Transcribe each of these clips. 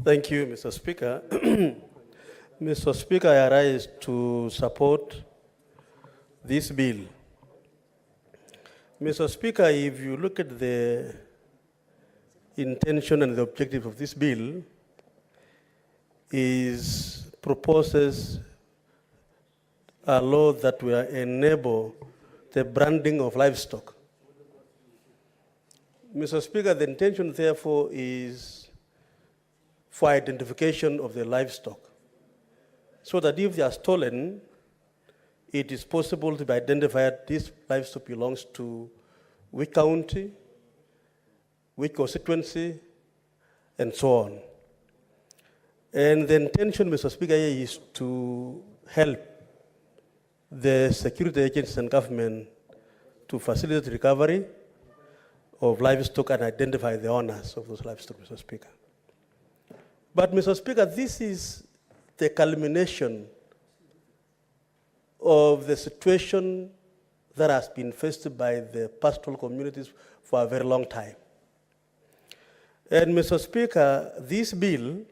Thank you, Mr. Speaker. Mr. Speaker, I rise to support this bill. Mr. Speaker, if you look at the intention and the objective of this bill, proposes a law that will enable the branding of livestock. Mr. Speaker, the intention, therefore, is for identification of the livestock, so that if they are stolen, it is possible to be identified this livestock belongs to which county, which constituency, and so on. And the intention, Mr. Speaker, is to help the security agencies and government to facilitate recovery of livestock and identify the owners of those livestock, Mr. Speaker. But, Mr. Speaker, this is the culmination of the situation that has been faced by the pastoral communities for a very long time. And, Mr. Speaker, this bill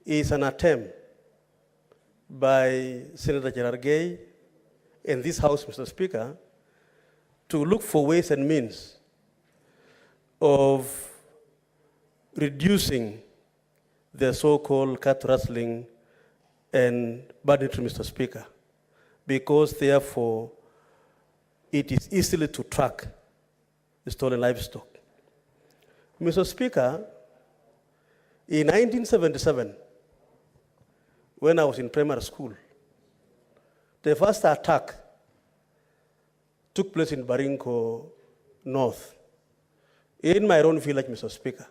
is an attempt by Senator Gerard Gay in this House, Mr. Speaker, to look for ways and means of reducing the so-called cat rustling and banditry, Mr. Speaker, because therefore it is easily to track the stolen livestock. Mr. Speaker, in 1977, when I was in primary school, the first attack took place in Baringo North, in my own village, Mr. Speaker.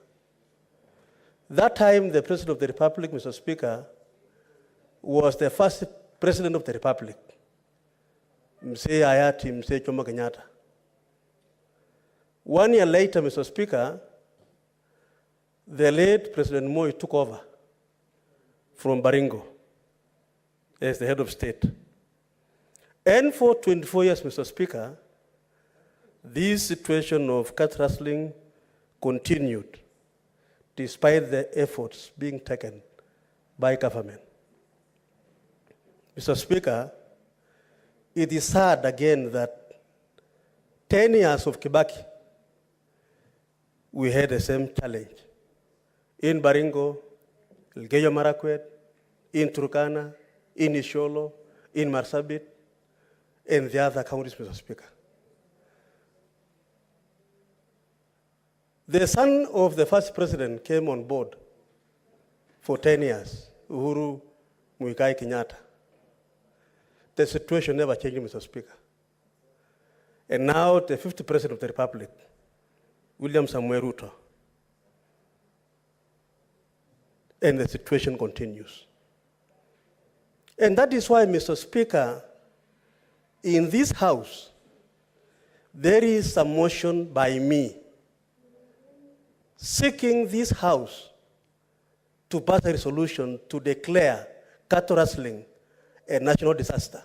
That time, the President of the Republic, Mr. Speaker, was the first President of the Republic, Mzee Hayati Mzee Jomo Kenyatta. 1 year later, Mr. Speaker, the late President Moi took over from Baringo as the head of state. And for 24 years, Mr. Speaker, this situation of cat rustling continued despite the efforts being taken by government. Mr. Speaker, it is sad again that 10 years of Kibaki, we had the same challenge. In Baringo, Elgeyo Marakwet, in Turkana, in Isiolo, in Marsabit, and the other counties, Mr. Speaker. The son of the first president came on board for 10 years, Uhuru Muigai Kenyatta. The situation never changed, Mr. Speaker. And now the 50th president of the Republic, William Samuel RUTO. And the situation continues. And that is why, Mr. Speaker, in this House, there is a motion by me seeking this House to pass a resolution to declare cattle rustling a national disaster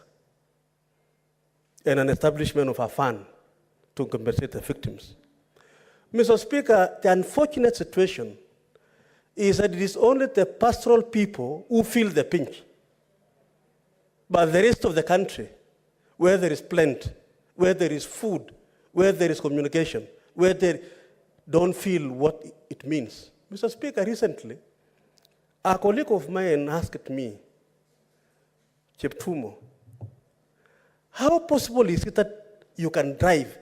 and an establishment of a fund to compensate the victims. Mr. Speaker, the unfortunate situation is that it is only the pastoral people who feel the pinch. But the rest of the country, where there is plenty, where there is food, where there is communication, where they don't feel what it means. Mr. Speaker, recently, a colleague of mine asked me, Cheptumo, how possible is it that you can drive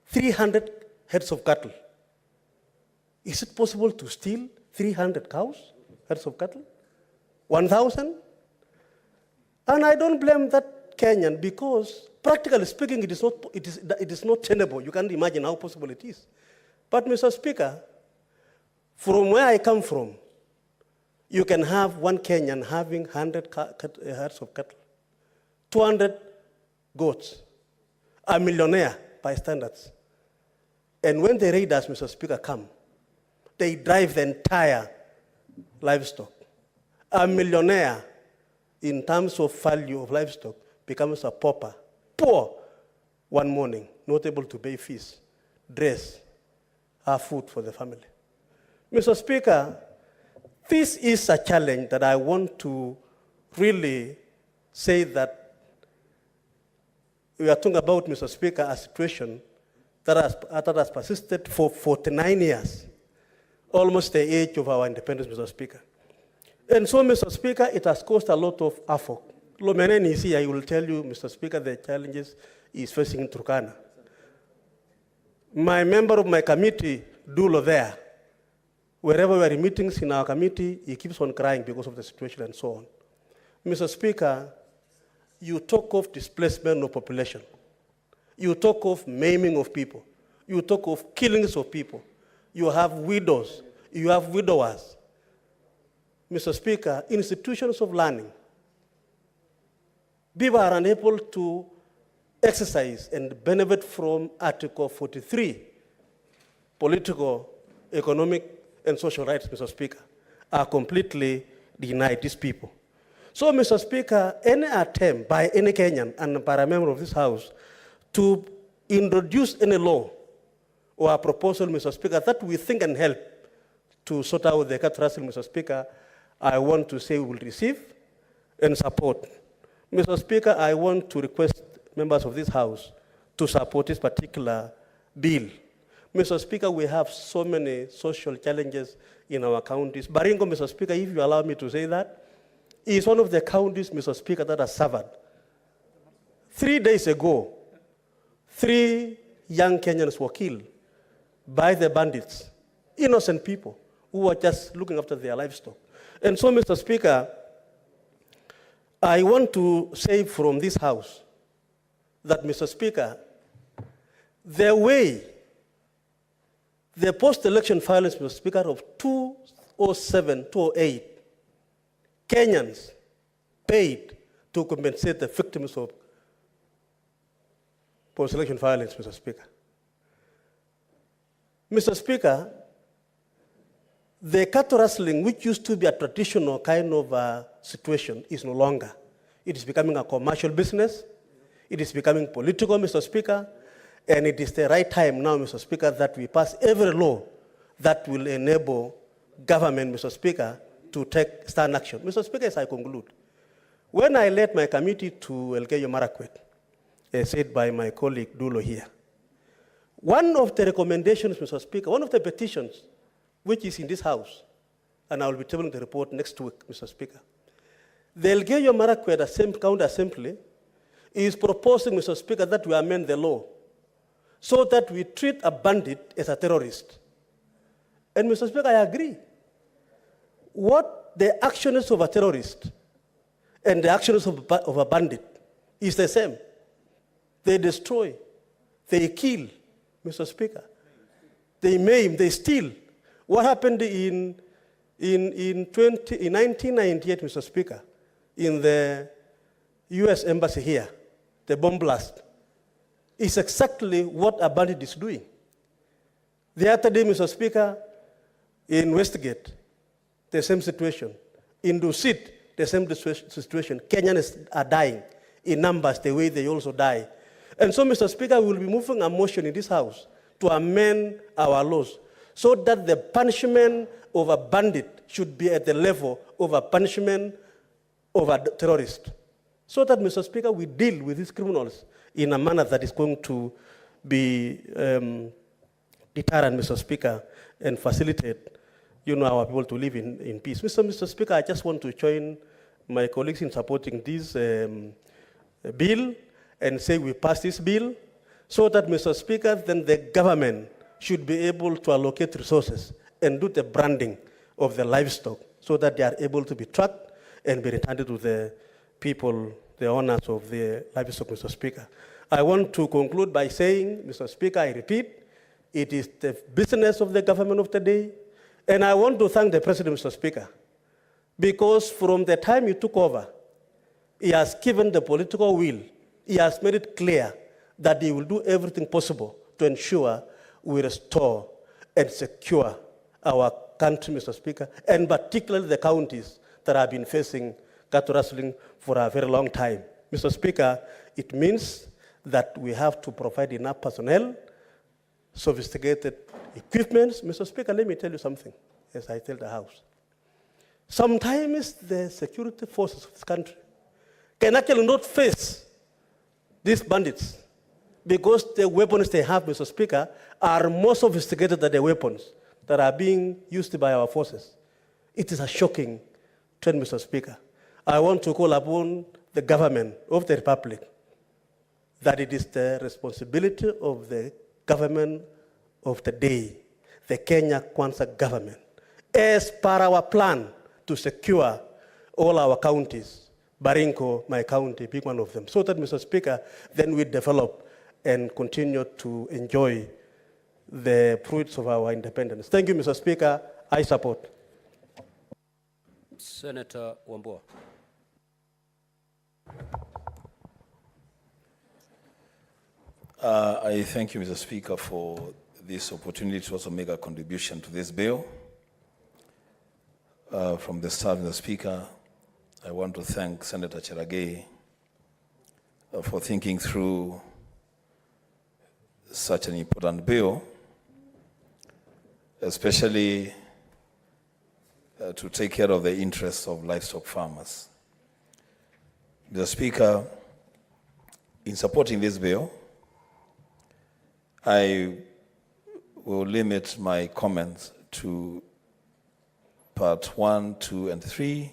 300 heads of cattle? Is it possible to steal 300 cows, heads of cattle? 1,000? And I don't blame that Kenyan because, practically speaking, it is not tenable. You can't imagine how possible it is. But, Mr. Speaker, from where I come from, you can have one Kenyan having 100 herds of cattle, 200 goats, a millionaire by standards. And when the raiders, Mr. Speaker, come, they drive the entire livestock. A millionaire, in terms of value of livestock, becomes a pauper. Poor one morning, not able to pay fees, dress, have food for the family. Mr. Speaker, This is a challenge that I want to really say that we are talking about, Mr. Speaker, a situation that has persisted for 49 years, almost the age of our independence, Mr. Speaker. And so, Mr. Speaker, it has caused a lot of havoc. Lomeneni is here, I will tell you, Mr. Speaker, the challenges is facing in Turkana. My member of my committee, Dulo, there, wherever we are in meetings in our committee, he keeps on crying because of the situation and so on. Mr. Speaker, you talk of displacement of population. You talk of maiming of people. You talk of killings of people. You have widows. You have widowers. Mr. Speaker, institutions of learning, people are unable to exercise and benefit from Article 43, political, economic, and social rights, Mr. Speaker, are completely denied these people. So, Mr. Speaker, any attempt by any Kenyan and by a member of this House to introduce any law or a proposal, Mr. Speaker, that we think can help to sort out the cattle rustling, Mr. Speaker, I want to say we will receive and support. Mr. Speaker, I want to request members of this House to support this particular bill. Mr. Speaker, we have so many social challenges in our counties. Baringo, Mr. Speaker, if you allow me to say that, is one of the counties, Mr. Speaker, that has suffered. 3 days ago, 3 young Kenyans were killed by the bandits, innocent people who were just looking after their livestock. And so, Mr. Speaker, I want to say from this House that, Mr. Speaker, the way the post-election violence, Mr. Speaker, of 2007, 2008, Kenyans paid to compensate the victims of post-election violence, Mr. Speaker. Mr. Speaker, the cattle rustling, which used to be a traditional kind of situation, is no longer. It is becoming a commercial business. It is becoming political, Mr. Speaker. And it is the right time now, Mr. Speaker, that we pass every law that will enable government, Mr. Speaker, to take stand action. Mr. Speaker, as I conclude, when I led my committee to Elgeyo Marakwet, as said by my colleague Dulo here, one of the recommendations, Mr. Speaker, one of the petitions, which is in this House, and I will be tabling the report next week, Mr. Speaker, the Elgeyo Marakwet County Assembly is proposing, Mr. Speaker, that we amend the law so that we treat a bandit as a terrorist. And, Mr. Speaker, I agree. What the actions of a terrorist and the actions of a bandit is the same. They destroy, they kill, Mr. Speaker. They maim, they steal. What happened in 1998, Mr. Speaker, in the US Embassy here, the bomb blast, is exactly what a bandit is doing. The other day, Mr. Speaker, in Westgate, the same situation. In Dusit, the same situation. Kenyans are dying in numbers the way they also die. And so, Mr. Speaker, we will be moving a motion in this House to amend our laws so that the punishment of a bandit should be at the level of a punishment of a terrorist. So that, Mr. Speaker, we deal with these criminals in a manner that is going to be deterrent, Mr. Speaker, and facilitate our people to live in peace. Mr. Speaker, I just want to join my colleagues in supporting this bill and say we pass this bill so that, Mr. Speaker, then the government should be able to allocate resources and do the branding of the livestock so that they are able to be tracked and be returned to the people, the owners of the livestock, Mr. Speaker. I want to conclude by saying, Mr. Speaker, I repeat, it is the business of the government of the day. And I want to thank the President, Mr. Speaker, because from the time he took over, he has given the political will. He has made it clear that he will do everything possible to ensure we restore and secure our country, Mr. Speaker, and particularly the counties that have been facing cattle rustling for a very long time. Mr. Speaker, it means that we have to provide enough personnel, sophisticated equipment. Mr. Speaker, let me tell you something, as I tell the House. Sometimes the security forces of this country can actually not face these bandits because the weapons they have, Mr. Speaker, are more sophisticated than the weapons that are being used by our forces. It is a shocking trend, Mr. Speaker. I want to call upon the government of the Republic that it is the responsibility of the government of the day, the Kenya Kwanza government, as per our plan to secure all our counties, Baringo, my county, being one of them, so that, Mr. Speaker, then we develop and continue to enjoy the fruits of our independence. Thank you, Mr. Speaker. I support. Senator Wambua. I thank you, Mr. Speaker, for this opportunity to also make a contribution to this bill. From the start, Mr. Speaker, I want to thank Senator Cheragei for thinking through such an important bill, especially to take care of the interests of livestock farmers. Mr. Speaker, in supporting this bill, I will limit my comments to part 1, 2, and 3,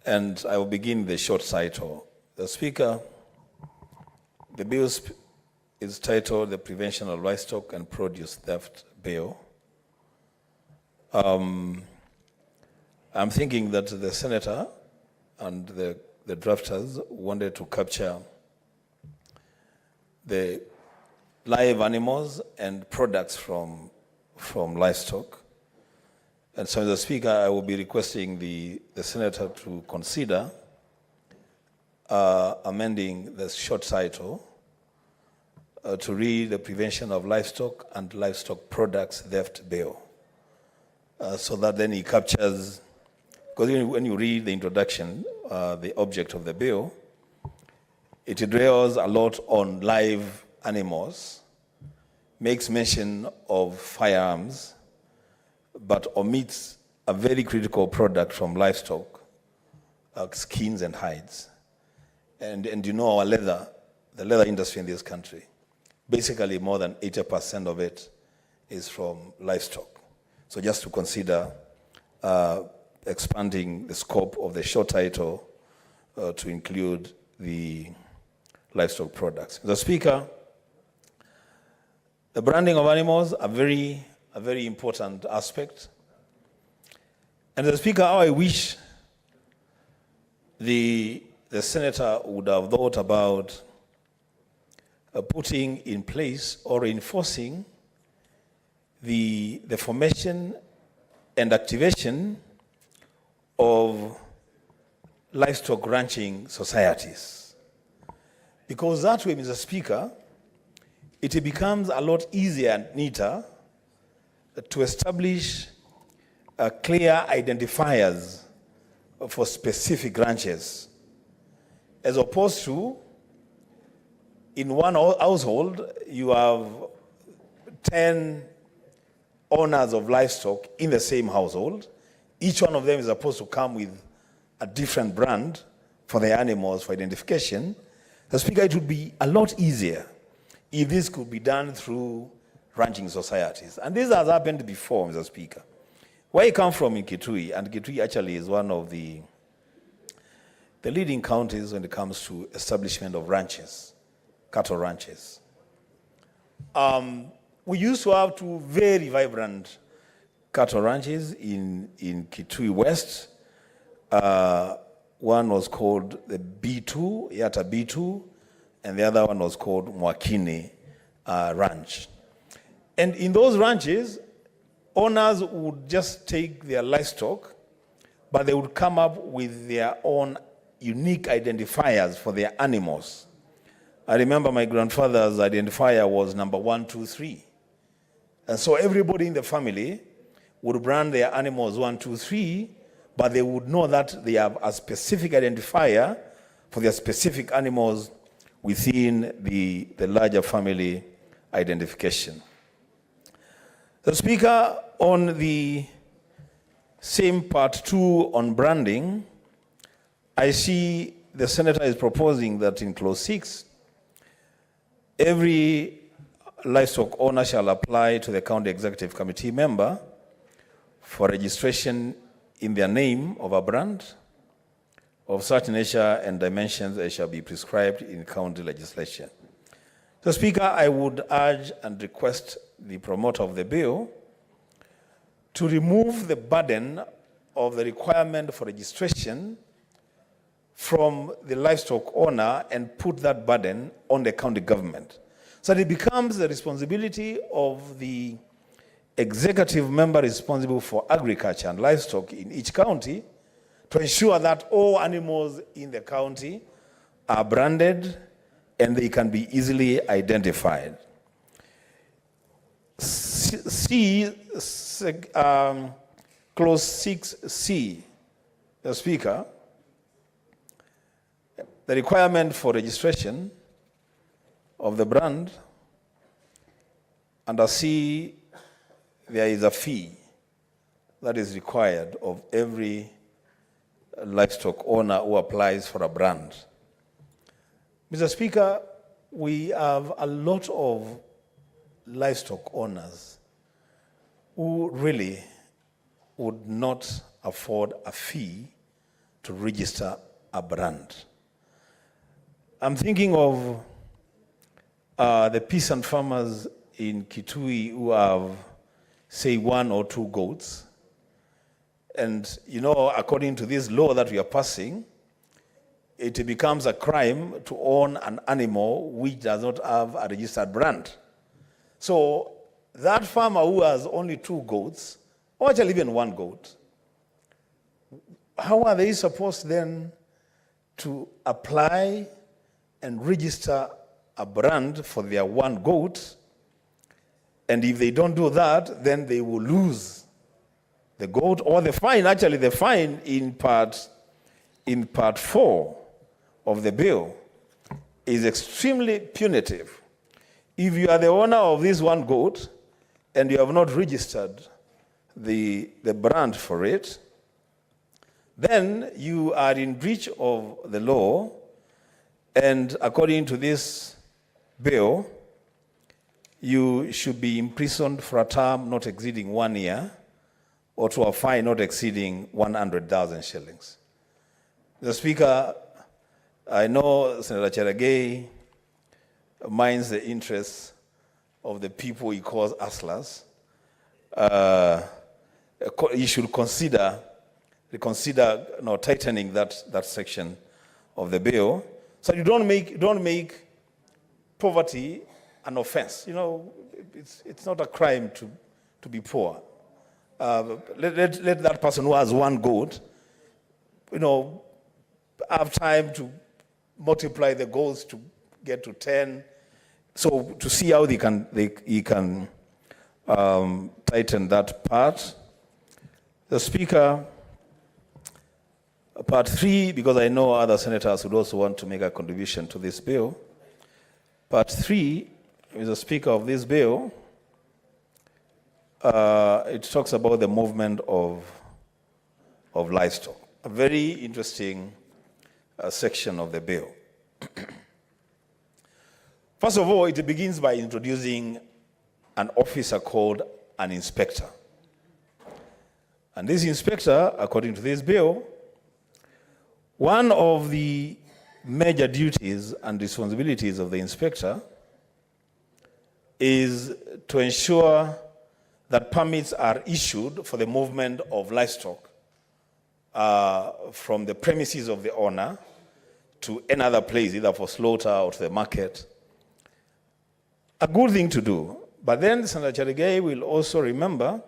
and I will begin with the short title. The Speaker, the bill is titled the Prevention of Livestock and Produce Theft Bill. I'm thinking that the Senator and the drafters wanted to capture the live animals and products from livestock. And so, Mr. Speaker, I will be requesting the Senator to consider amending the short title to read the Prevention of Livestock and Livestock Products Theft Bill, so that then he captures, because when you read the introduction, the object of the bill, it dwells a lot on live animals, makes mention of firearms, but omits a very critical product from livestock, skins and hides. And you know our leather, the leather industry in this country, basically more than 80% of it is from livestock. So just to consider expanding the scope of the short title to include the livestock products. Mr. Speaker, the branding of animals are a very important aspect. And Mr. Speaker, how I wish the Senator would have thought about putting in place or reinforcing the formation and activation of livestock ranching societies. Because that way, Mr. Speaker, it becomes a lot easier and neater to establish clear identifiers for specific ranches, as opposed to in one household you have 10 owners of livestock in the same household. Each one of them is supposed to come with a different brand for their animals for identification. Mr. Speaker, it would be a lot easier if this could be done through ranching societies. And this has happened before, Mr. Speaker. Where I come from in Kitui, and Kitui actually is one of the leading counties when it comes to establishment of ranches, cattle ranches. We used to have two very vibrant cattle ranches in Kitui West. One was called the B2, Yata B2, and the other one was called Mwakini Ranch. And in those ranches, owners would just take their livestock, but they would come up with their own unique identifiers for their animals. I remember my grandfather's identifier was number 1, 2, 3. And so everybody in the family would brand their animals 1, 2, 3, but they would know that they have a specific identifier for their specific animals within the larger family identification. The Speaker, on the Same part 2 on branding, I see the senator is proposing that in clause 6, every livestock owner shall apply to the county executive committee member for registration in their name of a brand of such nature and dimensions as shall be prescribed in county legislation. So, Speaker, I would urge and request the promoter of the bill to remove the burden of the requirement for registration from the livestock owner and put that burden on the county government. So that it becomes the responsibility of the executive member responsible for agriculture and livestock in each county to ensure that all animals in the county are branded and they can be easily identified. Clause 6C, the Speaker, the requirement for registration of the brand, under C, there is a fee that is required of every livestock owner who applies for a brand. Mr. Speaker, we have a lot of livestock owners who really would not afford a fee to register a brand. I'm thinking of the peasant farmers in Kitui who have, say, 1 or 2 goats. And, you know, according to this law that we are passing, it becomes a crime to own an animal which does not have a registered brand. So that farmer who has only 2 goats, or actually even 1 goat, how are they supposed then to apply and register a brand for their 1 goat? And if they don't do that, then they will lose the goat or the fine. Actually, the fine in part 4 of the bill is extremely punitive. If you are the owner of this 1 goat and you have not registered the brand for it, then you are in breach of the law, and according to this bill, you should be imprisoned for a term not exceeding 1 year or to a fine not exceeding 100,000 shillings. The Speaker, I know Senator Cherargei minds the interests of the people he calls hustlers. You should consider tightening that section of the bill, so you don't make poverty an offense. You know, it's not a crime to be poor. Let that person who has 1 goat, you know, have time to multiply the goats to get to 10. So to see how he can tighten that part. The Speaker, part 3, because I know other senators would also want to make a contribution to this bill. Part 3 is the Speaker of this bill. It talks about the movement of livestock. A very interesting section of the bill. First of all, it begins by introducing an officer called an inspector. And this inspector, according to this bill, one of the major duties and responsibilities of the inspector is to ensure that permits are issued for the movement of livestock from the premises of the owner to another place, either for slaughter or to the market. A good thing to do. But then Senator Cherargei will also remember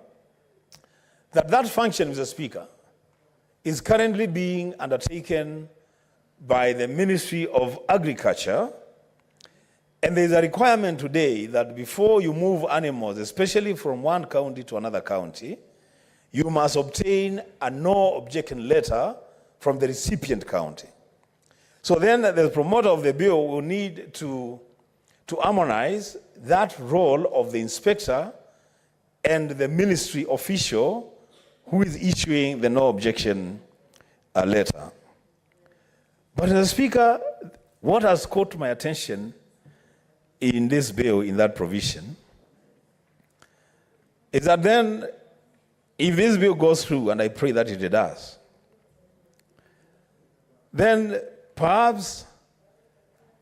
that function, Mr. Speaker, is currently being undertaken by the Ministry of Agriculture. And there's a requirement today that before you move animals, especially from one county to another county, you must obtain a no objection letter from the recipient county. So then the promoter of the bill will need to harmonize that role of the inspector and the ministry official who is issuing the no objection letter. But Mr. Speaker, what has caught my attention in this bill, in that provision, is that then, if this bill goes through, and I pray that it does, then perhaps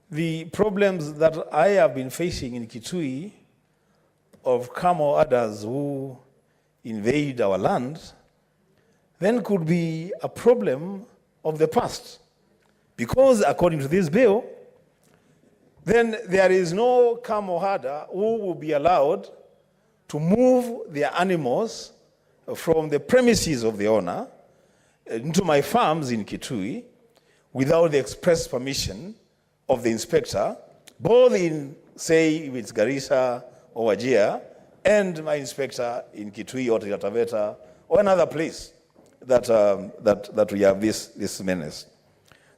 the problems that I have been facing in Kitui of Kamo others who invade our land, then could be a problem of the past. Because according to this bill, then there is no Kamo herder who will be allowed to move their animals from the premises of the owner into my farms in Kitui without the express permission of the inspector, both in, say, if it's Garissa or Wajir, and my inspector in Kitui or Taveta or another place that we have this menace.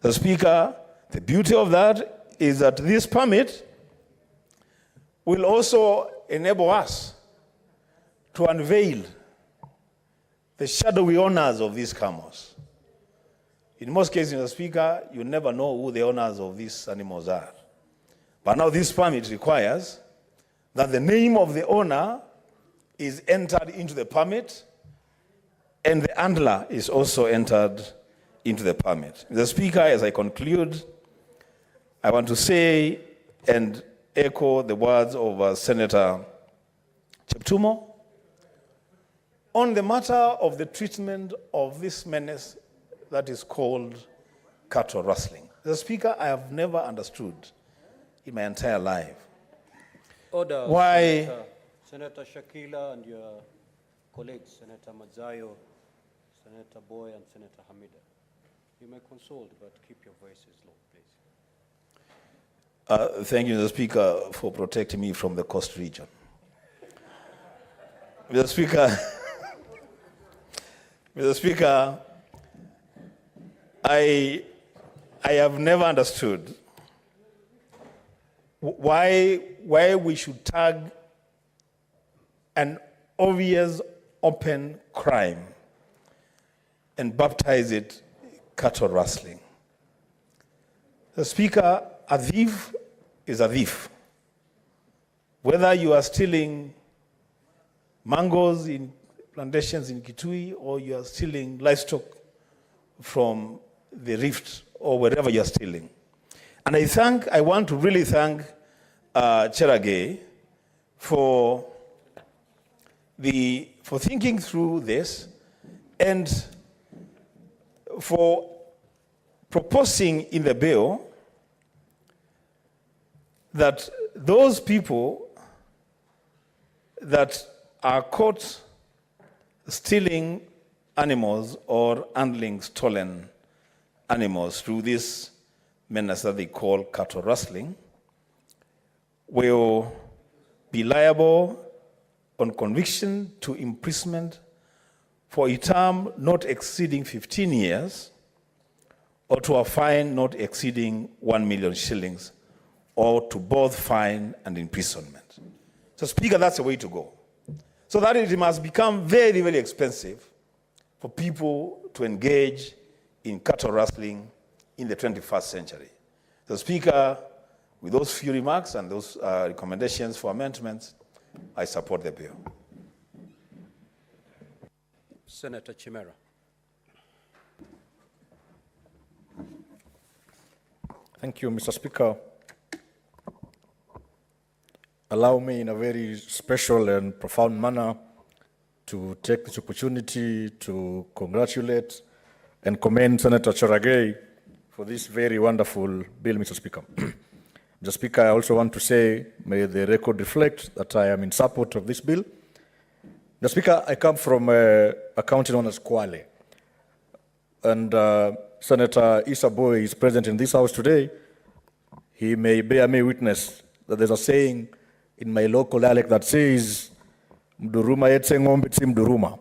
The Speaker, the beauty of that is that this permit will also enable us to unveil the shadowy owners of these camels. In most cases, Mr. Speaker, you never know who the owners of these animals are. But now this permit requires that the name of the owner is entered into the permit and the handler is also entered into the permit. Mr. Speaker, as I conclude, I want to say and echo the words of Senator Cheptumo on the matter of the treatment of this menace that is called cattle rustling. Mr. Speaker, I have never understood in my entire life Order, why Senator Shakila and your colleagues, Senator Mazayo, Senator Boy, and Senator Hamida. You may consult, but keep your voices low, please. thank you, Mr. Speaker, for protecting me from the coast region. Mr. Speaker, Mr. Speaker, I have never understood why we should tag an obvious open crime and baptize it cattle rustling. The Speaker, a thief is a thief. Whether you are stealing mangoes in plantations in Kitui or you are stealing livestock from the rift or wherever you are stealing. And I want to really thank Cheragay for thinking through this and for proposing in the bill that those people that are caught stealing animals or handling stolen animals through this menace that they call cattle rustling will be liable on conviction to imprisonment for a term not exceeding 15 years or to a fine not exceeding 1 million shillings or to both fine and imprisonment. So, Speaker, that's the way to go. So that it must become very, very expensive for people to engage in cattle rustling in the 21st century. So, Speaker, with those few remarks and those recommendations for amendments, I support the bill. Senator Chimera. Thank you, Mr. Speaker. Allow me in a very special and profound manner to take this opportunity to congratulate and commend Senator Cheragay for this very wonderful bill, Mr. Speaker. Mr. Speaker, I also want to say, may the record reflect that I am in support of this bill. Mr. Speaker, I come from a county known as Kwale. And Senator Issa Boy is present in this house today. He may bear me witness that there's a saying in my local dialect that says, Mduruma yetse ng'ombe si Mduruma,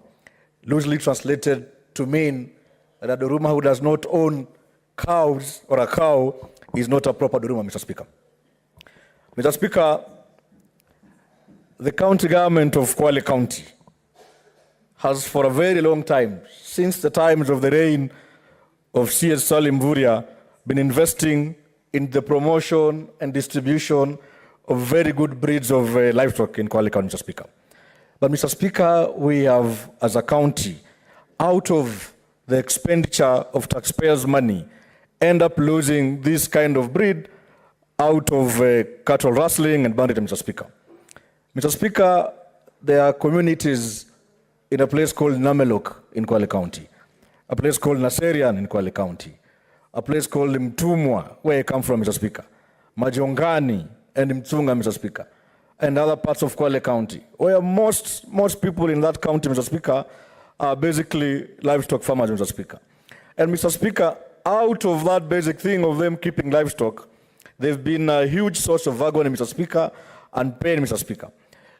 loosely translated to mean that a Duruma who does not own cows or a cow is not a proper Duruma, Mr. Speaker. Mr. Speaker, the county government of Kwale County has for a very long time, since the times of the reign of C.S. Salim Vuria, been investing in the promotion and distribution of very good breeds of livestock in Kwale County, Mr. Speaker. But Mr. Speaker, we have, as a county, out of the expenditure of taxpayers' money, end up losing this kind of breed out of cattle rustling and banditry, Mr. Speaker. Mr. Speaker, there are communities in a place called Namelok in Kwale County, a place called Naserian in Kwale County, a place called Mtumwa, where I come from, Mr. Speaker, Majongani and Mtunga, Mr. Speaker, and other parts of Kwale County, where most people in that county, Mr. Speaker, are basically livestock farmers, Mr. Speaker. And Mr. Speaker, out of that basic thing of them keeping livestock, they've been a huge source of agony, Mr. Speaker, and pain, Mr. Speaker,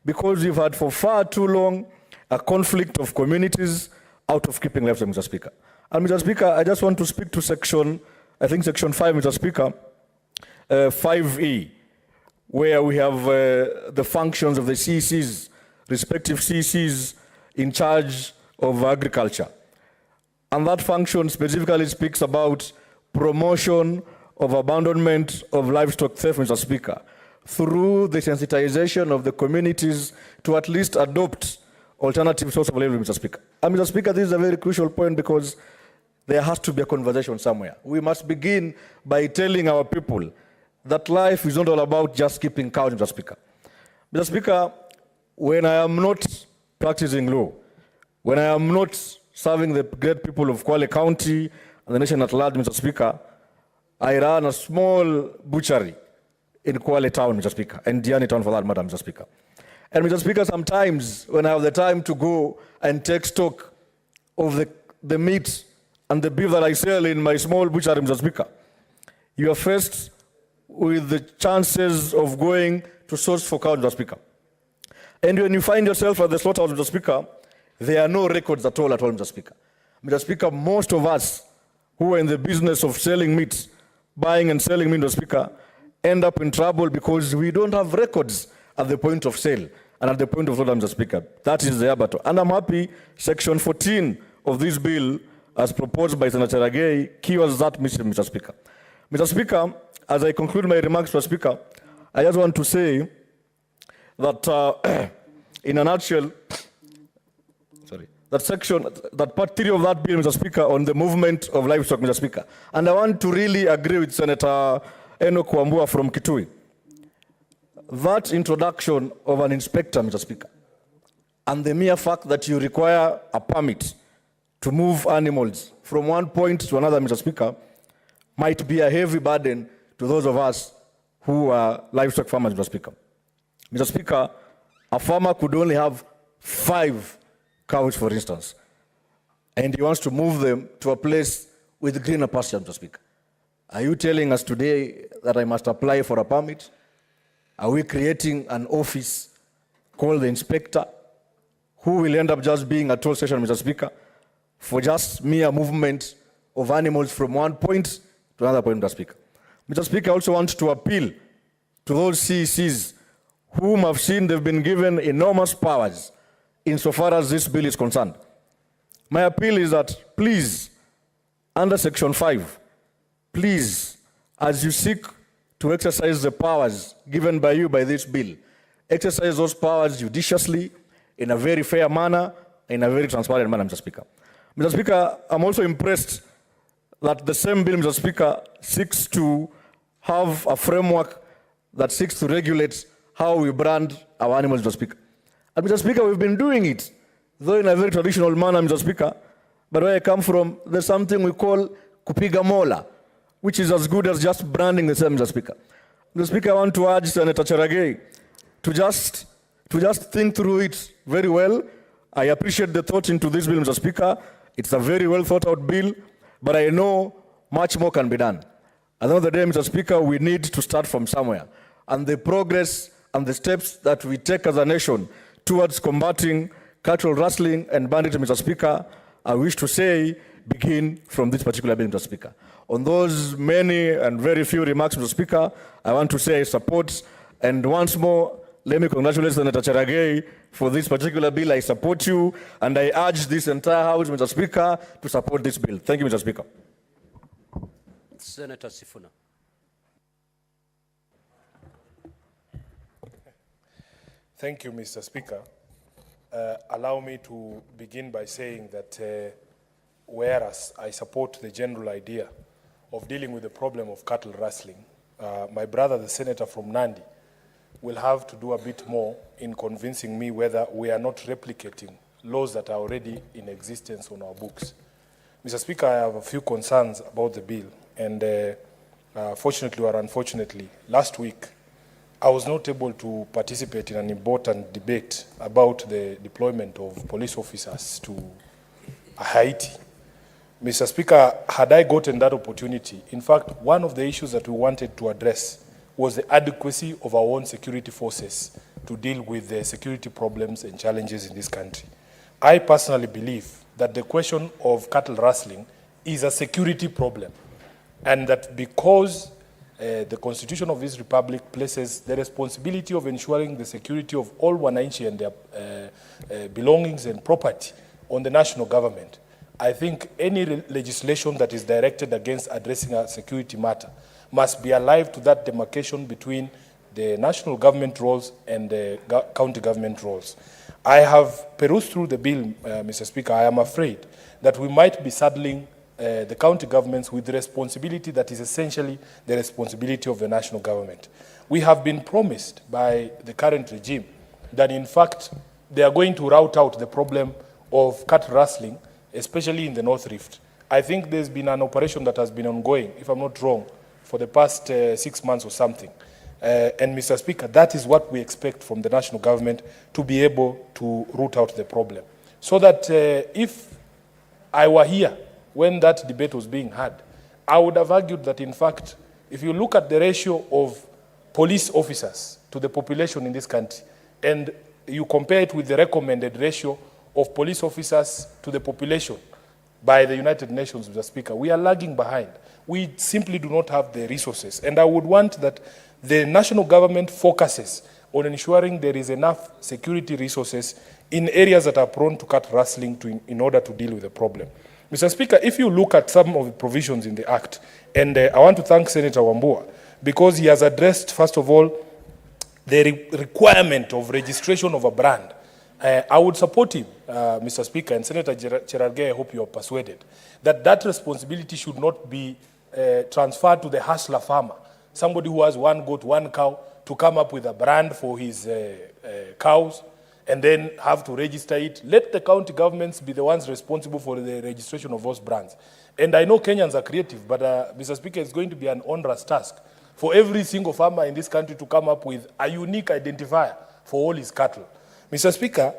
because we've had for far too long a conflict of communities out of keeping livestock, Mr. Speaker. And Mr. Speaker, I just want to speak to section 5, Mr. Speaker, 5E, where we have the functions of the CCs, respective CCs in charge of agriculture. And that function specifically speaks about promotion of abandonment of livestock theft, Mr. Speaker, through the sensitization of the communities to at least adopt alternative source of livelihood, Mr. Speaker. And Mr. Speaker, this is a very crucial point because there has to be a conversation somewhere. We must begin by telling our people that life is not all about just keeping cows, Mr. Speaker. Mr. Speaker, when I am not practicing law, when I am not serving the great people of Kwale County and the nation at large, Mr. Speaker, I run a small butchery in Kwale Town, Mr. Speaker, and Diani Town for that matter, Mr. Speaker. And Mr. Speaker, sometimes when I have the time to go and take stock of the meat and the beef that I sell in my small butchery, Mr. Speaker, you are faced with the chances of going to source for cows, Mr. Speaker. And when you find yourself at the slaughterhouse, Mr. Speaker, there are no records at all, Mr. Speaker. Mr. Speaker, most of us who are in the business of selling meat, buying and selling meat, Mr. Speaker, end up in trouble because we don't have records at the point of sale and at the point of slaughter, Mr. Speaker. That is the abattoir. And I'm happy Section 14 of this bill, as proposed by Senator Agei, cures that mission, Mr. Speaker. Mr. Speaker, as I conclude my remarks, Mr. Speaker, I just want to say that in a nutshell, that part 3 of that bill, Mr. Speaker, on the movement of livestock, Mr. Speaker. And I want to really agree with Senator Enoch Wambua from Kitui. That introduction of an inspector, Mr. Speaker, and the mere fact that you require a permit to move animals from one point to another, Mr. Speaker, might be a heavy burden to those of us who are livestock farmers, Mr. Speaker. Mr. Speaker, a farmer could only have 5 cows, for instance, and he wants to move them to a place with greener pasture, Mr. Speaker. Are you telling us today that I must apply for a permit? Are we creating an office called the inspector, who will end up just being a toll station, Mr. Speaker, for just mere movement of animals from one point to another point, Mr. Speaker? Mr. Speaker, I also want to appeal to those CECs whom I've seen they've been given enormous powers insofar as this bill is concerned. My appeal is that please, under Section 5, please, as you seek to exercise the powers given by you by this bill, exercise those powers judiciously, in a very fair manner, in a very transparent manner, Mr. Speaker. Mr. Speaker, I'm also impressed that the same bill, Mr. Speaker, seeks to have a framework that seeks to regulate how we brand our animals, Mr. Speaker. And Mr. Speaker, we've been doing it, though in a very traditional manner, Mr. Speaker, but where I come from, there's something we call kupiga mola, which is as good as just branding the same, Mr. Speaker. Mr. Speaker, I want to urge Senator Cherargei to just think through it very well. I appreciate the thought into this bill, Mr. Speaker. It's a very well thought out bill, but I know much more can be done. At the end of the day, Mr. Speaker, we need to start from somewhere. And the progress and the steps that we take as a nation towards combating cattle rustling and banditry, Mr. Speaker, I wish to say, begin from this particular bill, Mr. Speaker. On those many and very few remarks, Mr. Speaker, I want to say I support, and once more, Let me congratulate Senator Cherargei for this particular bill. I support you, and I urge this entire House, Mr. Speaker, to support this bill. Thank you, Mr. Speaker. Senator Sifuna. Thank you, Mr. Speaker. Allow me to begin by saying that whereas I support the general idea of dealing with the problem of cattle rustling, my brother, the senator from Nandi, will have to do a bit more in convincing me whether we are not replicating laws that are already in existence on our books. Mr. Speaker, I have a few concerns about the bill, and fortunately or unfortunately, last week, I was not able to participate in an important debate about the deployment of police officers to Haiti. Mr. Speaker, had I gotten that opportunity, in fact, one of the issues that we wanted to address was the adequacy of our own security forces to deal with the security problems and challenges in this country. I personally believe that the question of cattle rustling is a security problem, and that because the Constitution of this Republic places the responsibility of ensuring the security of all Wananchi and their belongings and property on the national government, I think any legislation that is directed against addressing a security matter must be alive to that demarcation between the national government roles and the county government roles. I have perused through the bill, Mr. Speaker. I am afraid that we might be saddling the county governments with the responsibility that is essentially the responsibility of the national government. We have been promised by the current regime that, in fact, they are going to rout out the problem of cattle rustling, especially in the North Rift. I think there's been an operation that has been ongoing, if I'm not wrong, for the past 6 months or something. And Mr. Speaker, that is what we expect from the national government to be able to root out the problem. So that if I were here when that debate was being had, I would have argued that, in fact, if you look at the ratio of police officers to the population in this country, and you compare it with the recommended ratio of police officers to the population by the United Nations, Mr. Speaker, we are lagging behind. We simply do not have the resources. And I would want that the national government focuses on ensuring there is enough security resources in areas that are prone to cattle rustling in order to deal with the problem. Mr. Speaker, if you look at some of the provisions in the Act, and I want to thank Senator Wambua, because he has addressed, first of all, the requirement of registration of a brand. I would support him, Mr. Speaker, and Senator Cherargei, I hope you are persuaded, that that responsibility should not be transferred to the hustler farmer, somebody who has one goat, one cow, to come up with a brand for his cows and then have to register it. Let the county governments be the ones responsible for the registration of those brands. And I know Kenyans are creative, but Mr. Speaker, it's going to be an onerous task for every single farmer in this country to come up with a unique identifier for all his cattle. Mr. Speaker,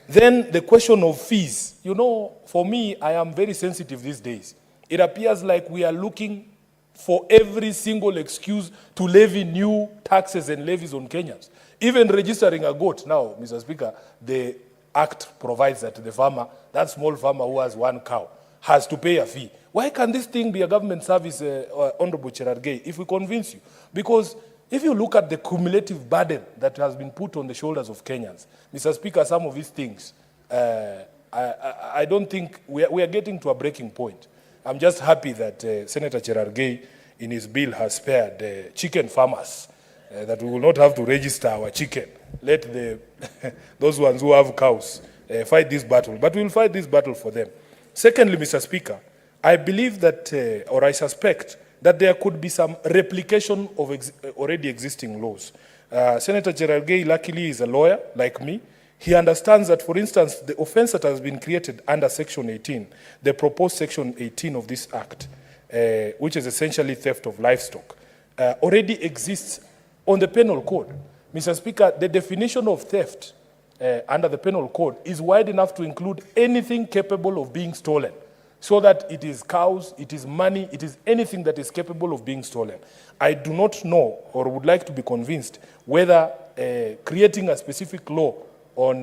then the question of fees. You know, for me, I am very sensitive these days. It appears like we are looking for every single excuse to levy new taxes and levies on Kenyans. Even registering a goat now, Mr. Speaker, the Act provides that the farmer, that small farmer who has one cow, has to pay a fee. Why can this thing be a government service, Honorable Cherargei, if we convince you? Because if you look at the cumulative burden that has been put on the shoulders of Kenyans, Mr. Speaker, some of these things, I don't think we are getting to a breaking point. I'm just happy that Senator Cherargei, in his bill, has spared chicken farmers, that we will not have to register our chicken. Let those ones who have cows fight this battle. But we will fight this battle for them. Secondly, Mr. Speaker, I believe that, or I suspect, that there could be some replication of already existing laws. Senator Cherargei, luckily, is a lawyer like me. He understands that, for instance, the offense that has been created under Section 18, the proposed Section 18 of this Act, which is essentially theft of livestock, already exists on the penal code. Mr. Speaker, the definition of theft under the penal code is wide enough to include anything capable of being stolen, so that it is cows, it is money, it is anything that is capable of being stolen. I do not know, or would like to be convinced, whether creating a specific law on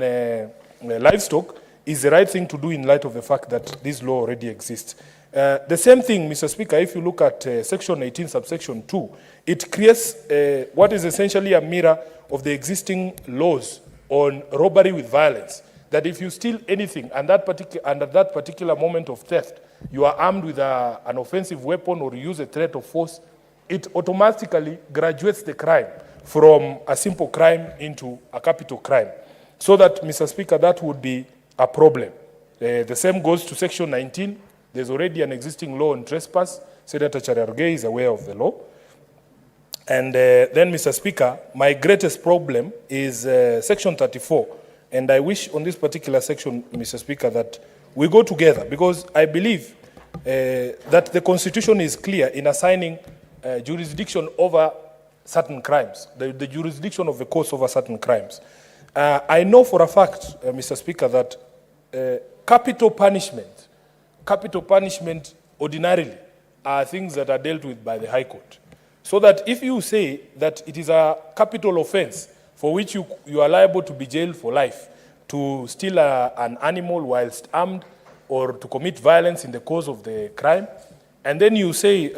livestock is the right thing to do in light of the fact that this law already exists. The same thing, Mr. Speaker, if you look at Section 18, subsection 2, it creates what is essentially a mirror of the existing laws on robbery with violence, that if you steal anything and under that particular moment of theft, you are armed with an offensive weapon or use a threat of force, it automatically graduates the crime from a simple crime into a capital crime. So that, Mr. Speaker, that would be a problem. The same goes to Section 19. There's already an existing law on trespass. Senator Cherargei is aware of the law. And then, Mr. Speaker, my greatest problem is Section 34. And I wish on this particular section, Mr. Speaker, that we go together, because I believe that the Constitution is clear in assigning jurisdiction over certain crimes, the jurisdiction of the courts over certain crimes. I know for a fact, Mr. Speaker, that capital punishment ordinarily are things that are dealt with by the High Court. So that if you say that it is a capital offense for which you are liable to be jailed for life, to steal an animal whilst armed, or to commit violence in the course of the crime, and then you say,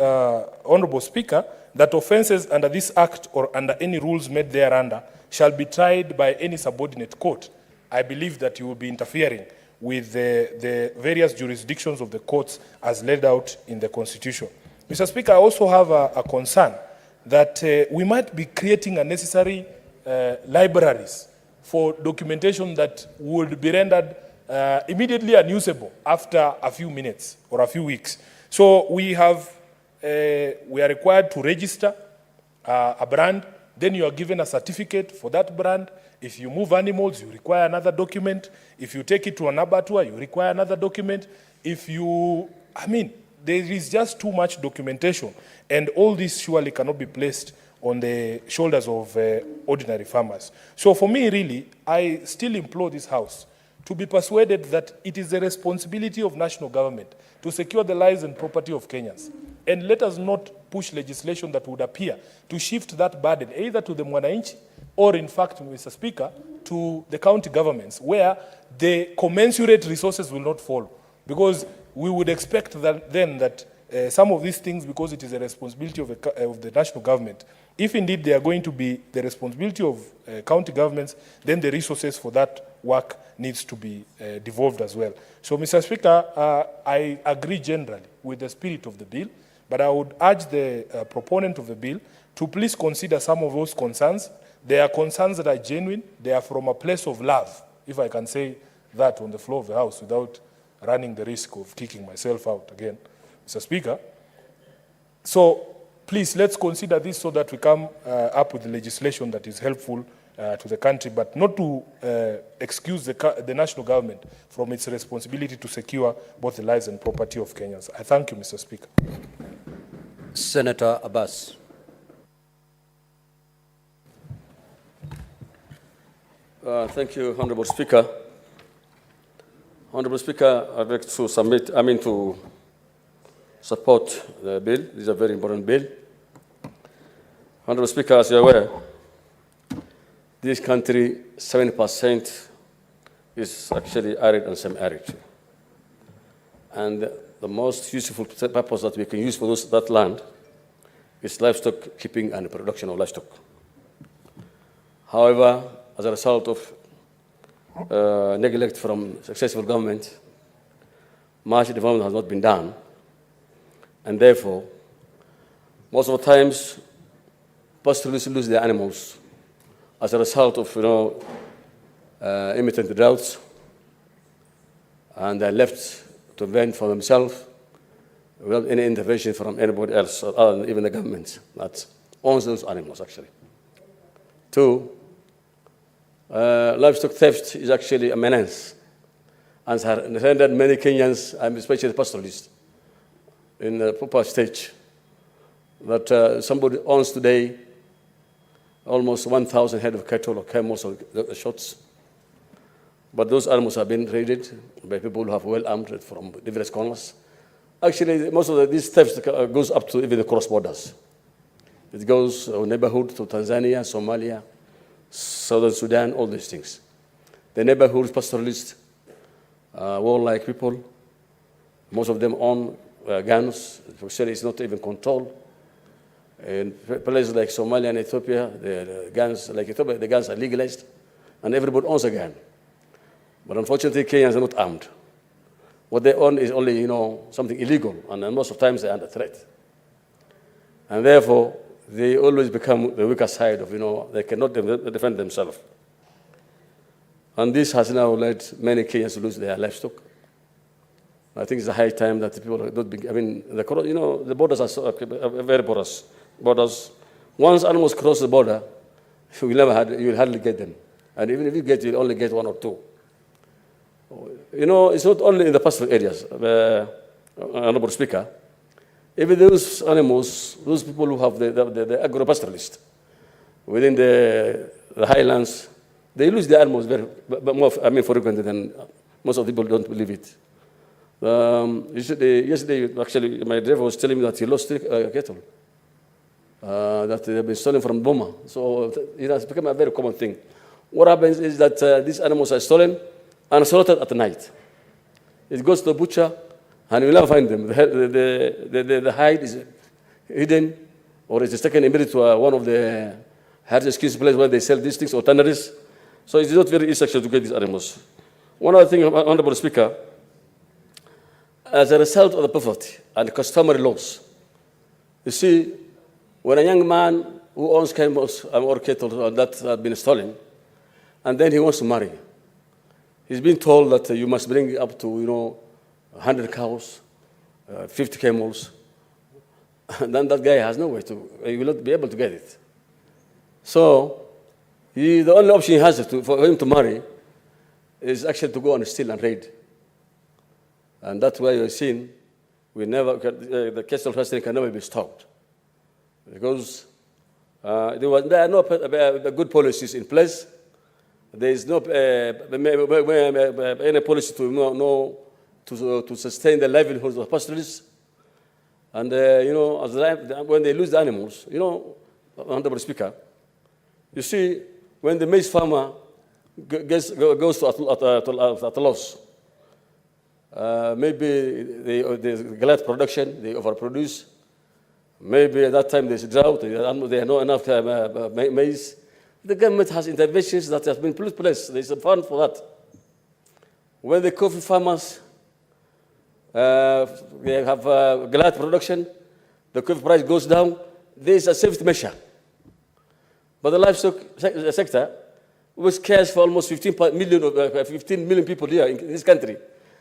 Honorable Speaker, that offenses under this act or under any rules made thereunder shall be tried by any subordinate court, I believe that you will be interfering with the various jurisdictions of the courts as laid out in the Constitution. Mr. Speaker, I also have a concern that we might be creating unnecessary libraries for documentation that would be rendered immediately unusable after a few minutes or a few weeks. So we are required to register a brand, then you are given a certificate for that brand. If you move animals, you require another document. If you take it to an abattoir, you require another document. There is just too much documentation, and all this surely cannot be placed on the shoulders of ordinary farmers. So for me, really, I still implore this House to be persuaded that it is the responsibility of national government to secure the lives and property of Kenyans. And let us not push legislation that would appear to shift that burden either to the Mwananchi or, in fact, Mr. Speaker, to the county governments, where the commensurate resources will not follow. Because we would expect that some of these things, because it is a responsibility of the national government, if indeed they are going to be the responsibility of county governments, then the resources for that work needs to be devolved as well. So, Mr. Speaker, I agree generally with the spirit of the bill, but I would urge the proponent of the bill to please consider some of those concerns. They are concerns that are genuine. They are from a place of love, if I can say that on the floor of the House without running the risk of kicking myself out again, Mr. Speaker. So please, let's consider this so that we come up with legislation that is helpful to the country, but not to excuse the national government from its responsibility to secure both the lives and property of Kenyans. I thank you, Mr. Speaker. Senator Abbas. Thank you, Honorable Speaker. Honorable Speaker, I'd like to to support the bill. This is a very important bill. Honorable Speaker, as you're aware, this country, 70% is actually arid and semi-arid. And the most useful purpose that we can use for that land is livestock keeping and production of livestock. However, as a result of neglect from successful government, much development has not been done. And therefore, most of the times, pastoralists lose their animals as a result of, intermittent droughts, and they're left to fend for themselves without any intervention from anybody else, other than even the government that owns those animals, actually. Two, livestock theft is actually a menace and has rendered many Kenyans, and especially the pastoralists, in the proper stage that somebody owns today almost 1,000 head of cattle or camels or shots. But those animals have been raided by people who have well armed from diverse corners. Actually, most of these thefts goes up to even the cross borders. It goes neighborhood to Tanzania, Somalia, Southern Sudan, all these things. The neighborhood pastoralists, warlike people, most of them own guns. Actually, it's not even controlled. In places like Somalia and Ethiopia, the guns, like Ethiopia, the guns are legalized, and everybody owns a gun. But unfortunately, Kenyans are not armed. What they own is only, something illegal, and most of the times they're under threat. And therefore, they always become the weaker side of, they cannot defend themselves. And this has now led many Kenyans to lose their livestock. I think it's a high time that people don't be, the borders are very porous. Borders, once animals cross the border, you'll hardly get them. And even if you get, you'll only get one or two. It's not only in the pastoral areas, Honorable Speaker. Even those animals, those people who have the agro-pastoralist within the highlands, they lose their animals more frequently than most of the people don't believe it. Yesterday, actually, my driver was telling me that he lost cattle that they've been stolen from Boma. So it has become a very common thing. What happens is that these animals are stolen and slaughtered at night. It goes to the butcher, and you'll never find them. The hide is hidden, or it is taken immediately to one of the hardest skills places where they sell these things, or tanneries. So it's not very easy to get these animals. One other thing, Honorable Speaker, as a result of the poverty and customary laws, you see, when a young man who owns camels or cattle that have been stolen, and then he wants to marry, he's been told that you must bring up to, 100 cows, 50 camels, and then that guy has no way to, he will not be able to get it. So the only option he has for him to marry is actually to go and steal and raid. And that's why you're seeing the cattle rustling can never be stopped. Because there are no good policies in place. There is no any policy to sustain the livelihoods of pastoralists. And, when they lose the animals, Honorable Speaker, you see, when the maize farmer goes at a loss, maybe they glut production, they overproduce. Maybe at that time there's a drought, they have not enough maize. The government has interventions that have been put in place. There's a fund for that. When the coffee farmers they have glut production, the coffee price goes down, there's a safety measure. But the livestock sector, which cares for almost 15 million people here in this country,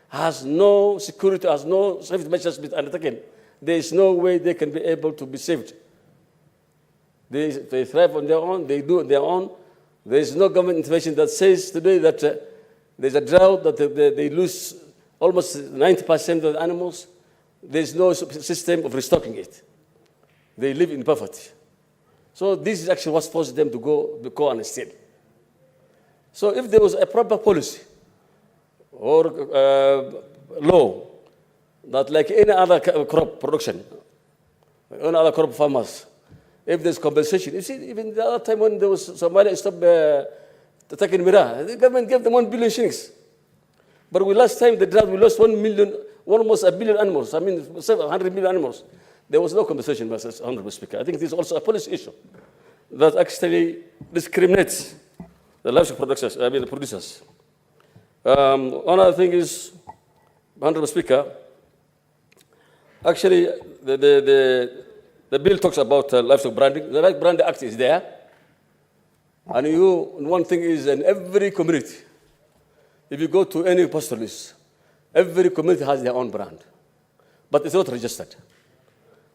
has no security, has no safety measures been undertaken. There is no way they can be able to be saved. They thrive on their own, they do on their own. There is no government intervention that says today that there's a drought, that they lose almost 90% of the animals. There is no system of restocking it. They live in poverty. So this is actually what forced them to go and steal. So if there was a proper policy or law that, like any other crop production, any other crop farmers, if there's compensation, you see, even the other time when there was Somalia stopped taking Mira, the government gave them 1 billion shillings. But last time the drought, we lost 1 million, almost 1 billion animals. 700 million animals. There was no compensation, Mr. Honorable Speaker. I think this is also a policy issue that actually discriminates the livestock the producers. Another thing is, Honorable Speaker, actually the bill talks about livestock branding. The Livestock Branding Act is there. And one thing is, in every community, if you go to any pastoralist, every community has their own brand. But it's not registered.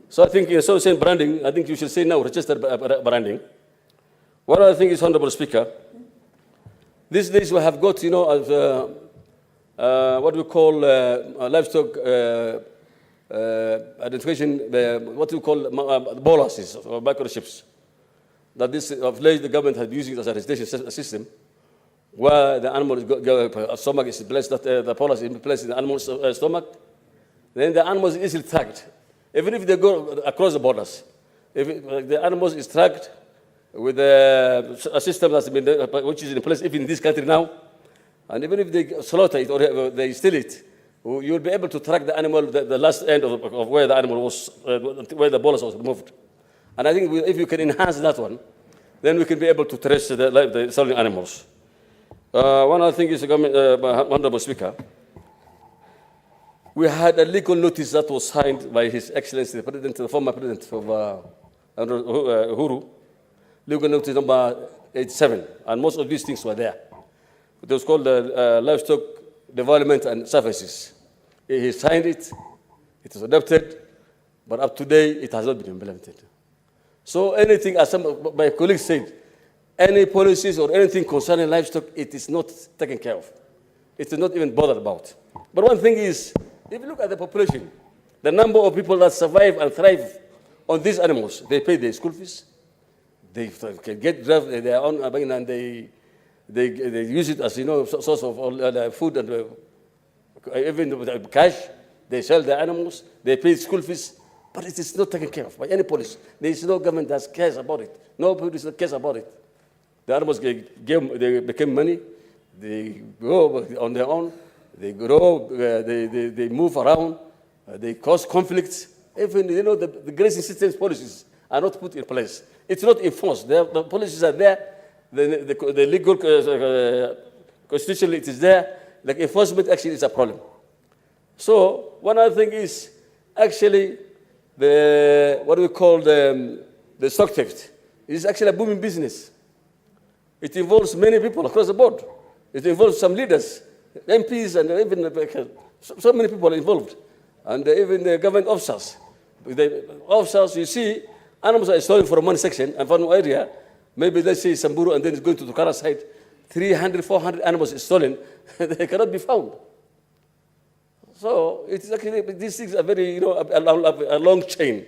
So I think, instead of saying branding, I think you should say now registered branding. One other thing is, Honorable Speaker, these days we have got, what we call livestock identification, what we call boluses or microchips. That this of late the government has been using it as a registration system, where the animal's stomach is placed, that the bolus is placed in the animal's stomach. Then the animal is easily tracked, even if they go across the borders. If the animal is tracked with a system that's which is in place even in this country now, and even if they slaughter it or they steal it, you'll be able to track the animal, the last end of where the animal was, where the bolus was removed. And I think if you can enhance that one, then we can be able to trace the stolen animals. One other thing is, Honorable Speaker, we had a legal notice that was signed by His Excellency, the President, the former President of Uhuru, legal notice number 87, and most of these things were there. It was called the Livestock Development and Services. He signed it, it was adopted, but up to date, it has not been implemented. So anything, as some of my colleagues said, any policies or anything concerning livestock, it is not taken care of. It is not even bothered about. But one thing is, if you look at the population, the number of people that survive and thrive on these animals, they pay their school fees, they can get their own, and they use it as, source of all food and even cash. They sell their animals, they pay school fees, but it is not taken care of by any policy. There is no government that cares about it. No police that cares about it. The animals they became money, they grow on their own, they grow, they move around, they cause conflicts. Even, the grazing systems policies are not put in place. It's not enforced. The policies are there, the legal, constitutionally it is there, like enforcement actually is a problem. So one other thing is actually what we call the stock theft. It's actually a booming business. It involves many people across the board. It involves some leaders, MPs, and even so many people involved, and even the government officers. The officers, you see, animals are stolen from one section and from one area. Maybe let's say Samburu, and then it's going to the Kara side. 300, 400 animals is stolen. They cannot be found. So it is actually, these things are very, a long chain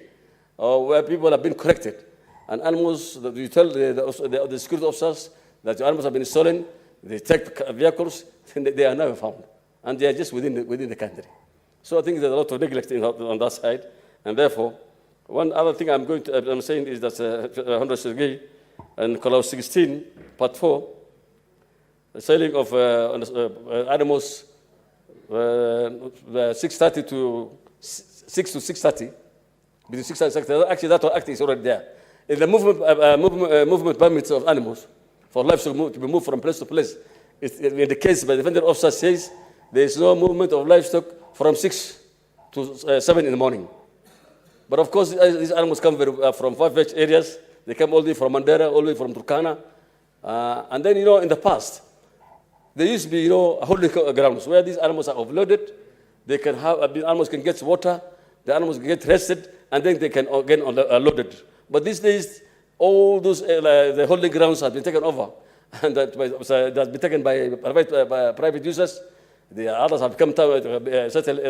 where people have been collected. And animals, you tell the security officers that the animals have been stolen, they take vehicles, and they are never found. And they are just within the country. So I think there's a lot of neglect on that side. And therefore, one other thing I'm saying is that Honorable Sergei, and Clause 16, Part 4, the selling of animals 6:30 to 6 to 6:30, between 6 and 6:30. Actually, that act is already there. In the movement permits of animals for livestock to be moved from place to place, in the case by the vendor officer says there is no movement of livestock from 6 to 7 in the morning. But of course, these animals come from far-fetched areas. They come all the way from Mandera, all the way from Turkana. And then, in the past, there used to be, holding grounds where these animals are offloaded. They can the animals can get water, the animals can get rested, and then they can again unloaded. But these days, all those the holding grounds have been taken over, and that has been taken by private users. The others have come to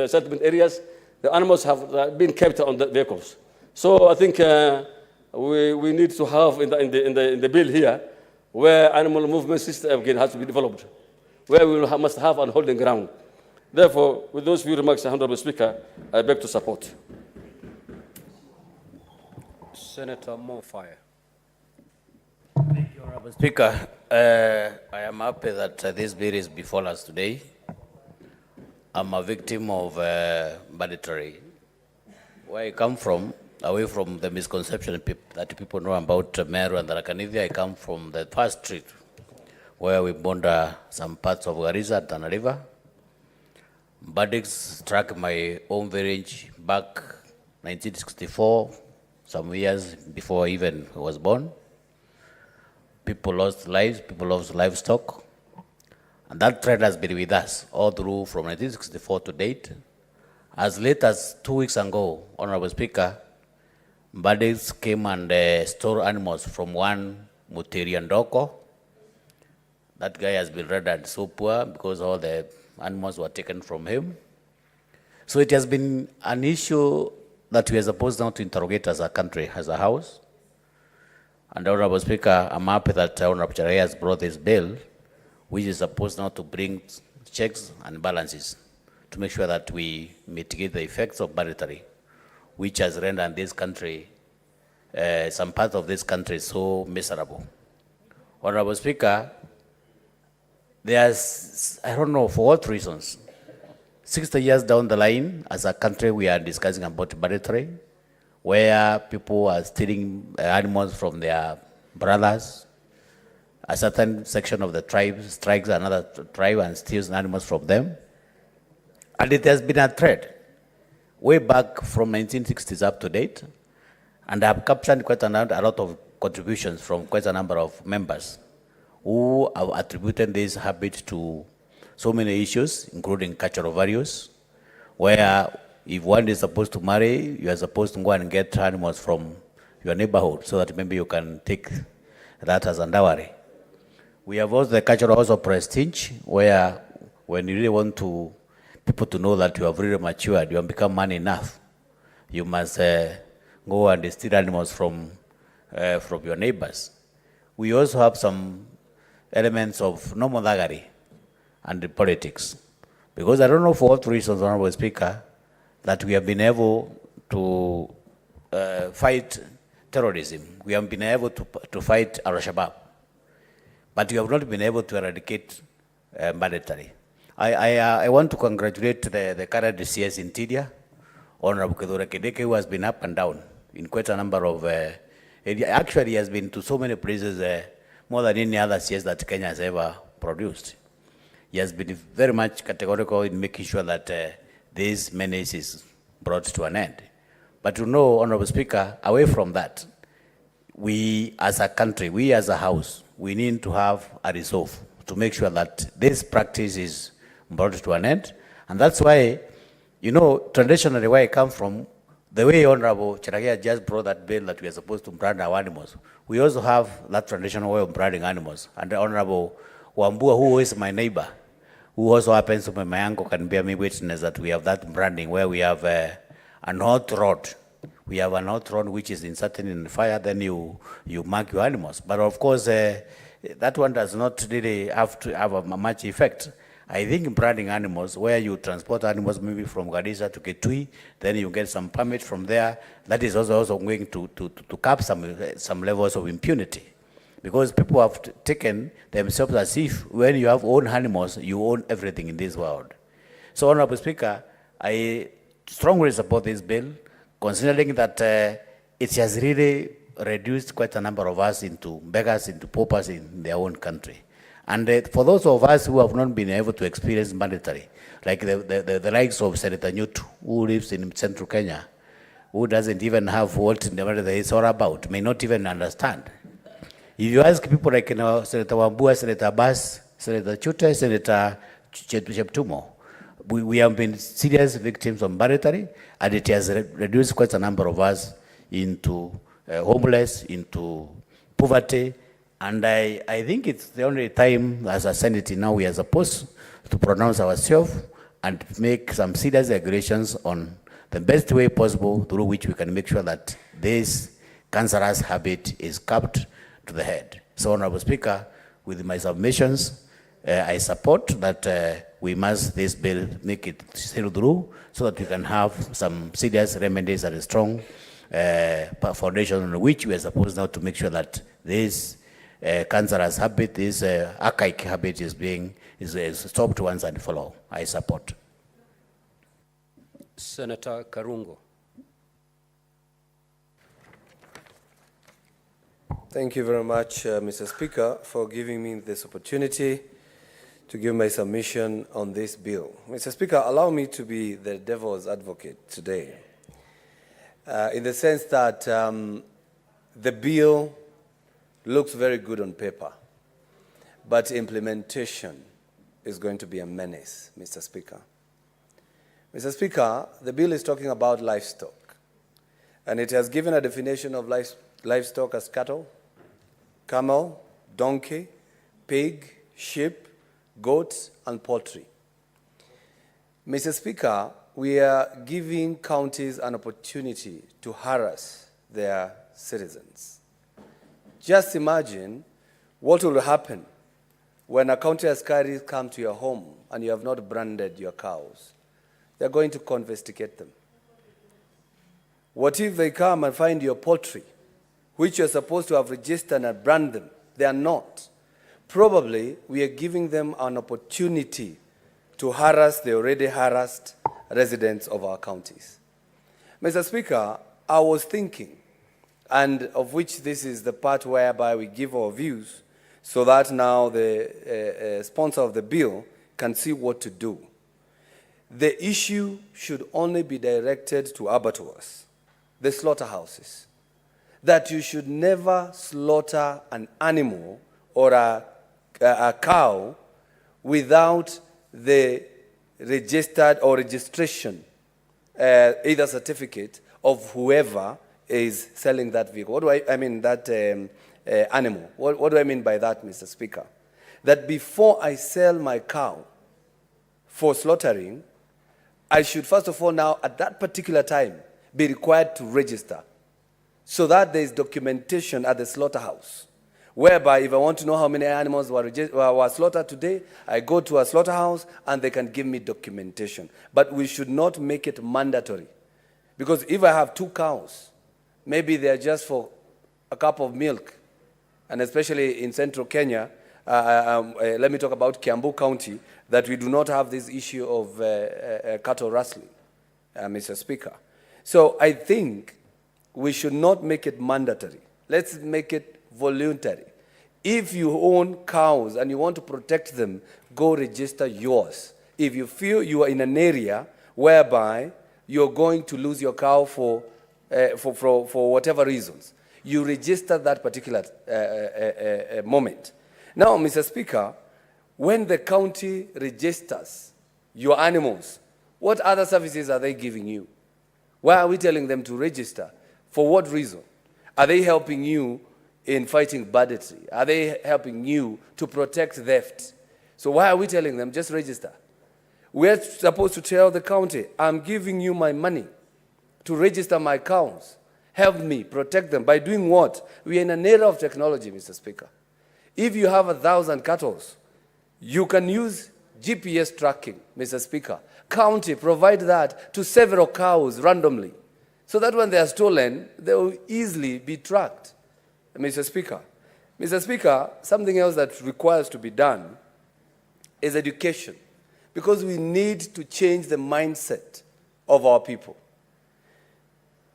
settlement areas. The animals have been kept on the vehicles. So I think we need to have in the bill here where animal movement system again has to be developed, where we must have a holding ground. Therefore, with those few remarks, Honorable Speaker, I beg to support. Senator Mofire. Thank you, Honorable Speaker. I am happy that this bill is before us today. I'm a victim of banditry. Where I come from, away from the misconception that people know about Meru and Tharaka-Nithi, I come from the first street, where we border some parts of Garissa and Tana River. Bandits struck my own village back 1964, some years before even I was born. People lost lives, people lost livestock. And that threat has been with us all through from 1964 to date. As late as 2 weeks ago, Honorable Speaker, bandits came and stole animals from one Mutiri Ndoko. That guy has been rendered so poor because all the animals were taken from him. So it has been an issue that we are supposed now to interrogate as a country, as a house. And Honorable Speaker, I'm happy that Honorable Charai has brought this bill, which is supposed now to bring checks and balances to make sure that we mitigate the effects of banditry, which has rendered this country, some parts of this country, so miserable. Honorable Speaker, there's, I don't know for what reasons, 60 years down the line, as a country, we are discussing about banditry, where people are stealing animals from their brothers. A certain section of the tribe strikes another tribe and steals animals from them. And it has been a thread way back from 1960s up to date. And I have captured quite a lot of contributions from quite a number of members who have attributed this habit to so many issues, including cultural values, where if one is supposed to marry, you are supposed to go and get animals from your neighborhood so that maybe you can take that as a dowry. We have also the cultural also prestige, where when you really want people to know that you have really matured, you have become man enough, you must go and steal animals from your neighbors. We also have some elements of normal thuggery and politics. Because I don't know for what reasons, Honorable Speaker, that we have been able to fight terrorism. We have been able to fight Al-Shabaab. But we have not been able to eradicate banditry. I want to congratulate the current CS Interior, Honorable Kedura Kedeke, who has been up and down in quite a number of, actually he has been to so many places, more than any other CS that Kenya has ever produced. He has been very much categorical in making sure that this menace is brought to an end. But to know, Honorable Speaker, away from that, we as a country, we as a house, we need to have a resolve to make sure that this practice is brought to an end. And that's why, you know, traditionally where I come from, the way Honorable Cheragia just brought that bill that we are supposed to brand our animals, we also have that traditional way of branding animals. And the Honorable Wambua, who is my neighbor, who also happens to be my uncle, can bear me witness that we have that branding where we have an hot rod. We have an hot rod which is inserted in the fire, then you mark your animals. But of course, that one does not really have to have a much effect. I think branding animals, where you transport animals maybe from Garissa to Kitui, then you get some permit from there, that is also going to cap some levels of impunity. Because people have taken themselves as if when you have own animals, you own everything in this world. So, Honorable Speaker, I strongly support this bill, considering that it has really reduced quite a number of us into beggars, into paupers in their own country. And for those of us who have not been able to experience banditry, like the likes of Senator Nyutu, who lives in central Kenya, who doesn't even have what the banditry is all about, may not even understand. If you ask people like Senator Wambua, Senator Abbas, Senator Chute, Senator Cheptumo, we have been serious victims of banditry, and it has reduced quite a number of us into homeless, into poverty. And I think it's the only time as a Senate now we are supposed to pronounce ourselves and make some serious regulations on the best way possible through which we can make sure that this cancerous habit is capped to the head. So, Honorable Speaker, with my submissions, I support that we must, this bill, make it sail through so that we can have some serious remedies and a strong foundation on which we are supposed now to make sure that this cancerous habit, this archaic habit is stopped once and for all. I support. Senator Karungo. Thank you very much, Mr. Speaker, for giving me this opportunity to give my submission on this bill. Mr. Speaker, allow me to be the devil's advocate today, in the sense that the bill looks very good on paper, but implementation is going to be a menace, Mr. Speaker. Mr. Speaker, the bill is talking about livestock, and it has given a definition of livestock as cattle, camel, donkey, pig, sheep, goats, and poultry. Mr. Speaker, we are giving counties an opportunity to harass their citizens. Just imagine what will happen when a county askari come to your home and you have not branded your cows. They're going to confiscate them. What if they come and find your poultry, which you're supposed to have registered and brand them? They are not. Probably we are giving them an opportunity to harass the already harassed residents of our counties. Mr. Speaker, I was thinking, and of which this is the part whereby we give our views so that now the sponsor of the bill can see what to do. The issue should only be directed to abattoirs, the slaughterhouses, that you should never slaughter an animal or a cow without the registered or registration, either certificate of whoever is selling that vehicle. What do I mean that animal? What do I mean by that, Mr. Speaker? That before I sell my cow for slaughtering, I should first of all now at that particular time be required to register so that there is documentation at the slaughterhouse, whereby if I want to know how many animals were slaughtered today, I go to a slaughterhouse and they can give me documentation. But we should not make it mandatory. Because if I have 2 cows, maybe they're just for a cup of milk, and especially in central Kenya, let me talk about Kiambu County, that we do not have this issue of cattle rustling, Mr. Speaker. So I think we should not make it mandatory. Let's make it voluntary. If you own cows and you want to protect them, go register yours. If you feel you are in an area whereby you're going to lose your cow for whatever reasons, you register that particular moment. Now, Mr. Speaker, when the county registers your animals, what other services are they giving you? Why are we telling them to register? For what reason? Are they helping you in fighting banditry? Are they helping you to protect theft? So why are we telling them just register? We're supposed to tell the county, I'm giving you my money to register my cows. Help me protect them. By doing what? We are in an era of technology, Mr. Speaker. If you have 1,000 cattle, you can use GPS tracking, Mr. Speaker. County provide that to several cows randomly, so that when they are stolen, they will easily be tracked, Mr. Speaker. Mr. Speaker, something else that requires to be done is education, because we need to change the mindset of our people.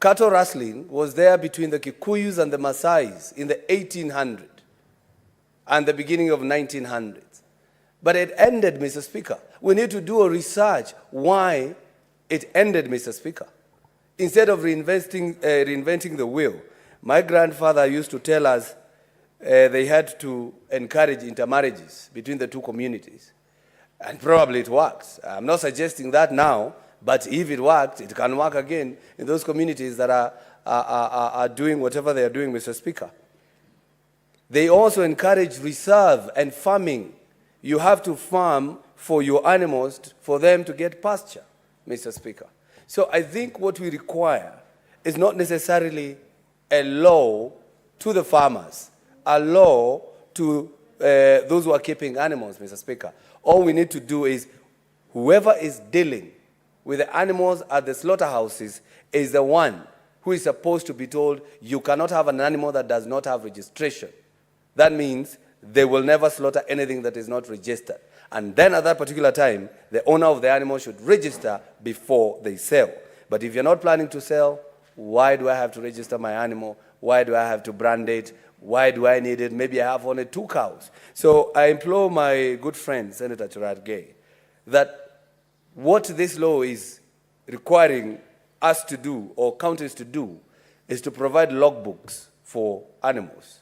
Cattle rustling was there between the Kikuyus and the Maasais in the 1800s and the beginning of 1900s. But it ended, Mr. Speaker. We need to do a research why it ended, Mr. Speaker. Instead of reinventing the wheel, my grandfather used to tell us they had to encourage intermarriages between the 2 communities. And probably it works. I'm not suggesting that now, but if it worked, it can work again in those communities that are doing whatever they are doing, Mr. Speaker. They also encourage reserve and farming. You have to farm for your animals for them to get pasture, Mr. Speaker. So I think what we require is not necessarily a law to the farmers, a law to those who are keeping animals, Mr. Speaker. All we need to do is whoever is dealing with the animals at the slaughterhouses is the one who is supposed to be told, you cannot have an animal that does not have registration. That means they will never slaughter anything that is not registered. And then at that particular time, the owner of the animal should register before they sell. But if you're not planning to sell, why do I have to register my animal? Why do I have to brand it? Why do I need it? Maybe I have only 2 cows. So I implore my good friend, Senator Cherargei, that what this law is requiring us to do, or counties to do, is to provide logbooks for animals.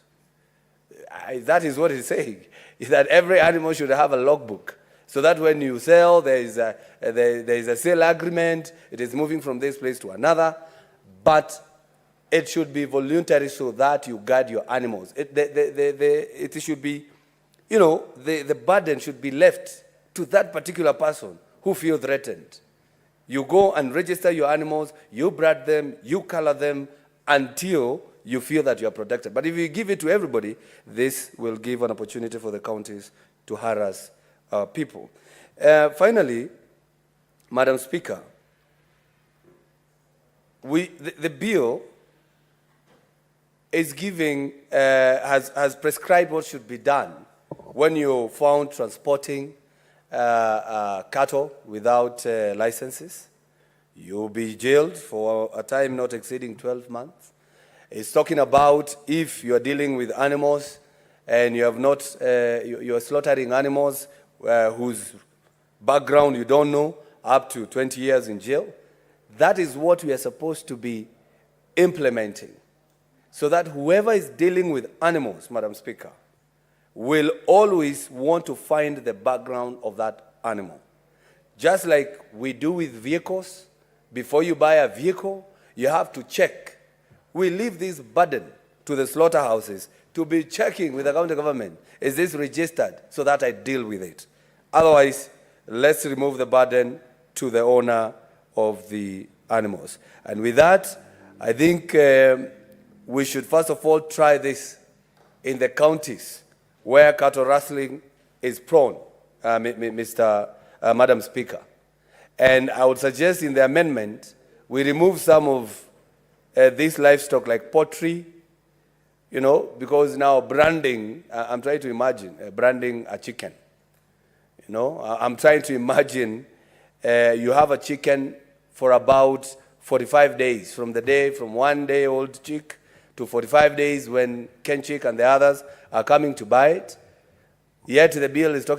That is what it's saying, is that every animal should have a logbook, so that when you sell, there is a sale agreement, it is moving from this place to another, but it should be voluntary so that you guard your animals. It should be, the burden should be left to that particular person who feels threatened. You go and register your animals, you brand them, you color them until you feel that you are protected. But if you give it to everybody, this will give an opportunity for the counties to harass people. Finally, Madam Speaker, the bill is giving, has prescribed what should be done when you're found transporting cattle without licenses. You'll be jailed for a time not exceeding 12 months. It's talking about if you're dealing with animals and you have not, you're slaughtering animals whose background you don't know, up to 20 years in jail. That is what we are supposed to be implementing, so that whoever is dealing with animals, Madam Speaker, will always want to find the background of that animal. Just like we do with vehicles, before you buy a vehicle, you have to check. We leave this burden to the slaughterhouses to be checking with the county government, is this registered, so that I deal with it. Otherwise, let's remove the burden to the owner of the animals. And with that, I think we should first of all try this in the counties where cattle rustling is prone, Madam Speaker. And I would suggest in the amendment, we remove some of these livestock like poultry, you know, because now branding, I'm trying to imagine branding a chicken. You know, I'm trying to imagine you have a chicken for about 45 days, from 1 day old chick to 45 days when Ken Chick and the others are coming to buy it. Yet the bill is talking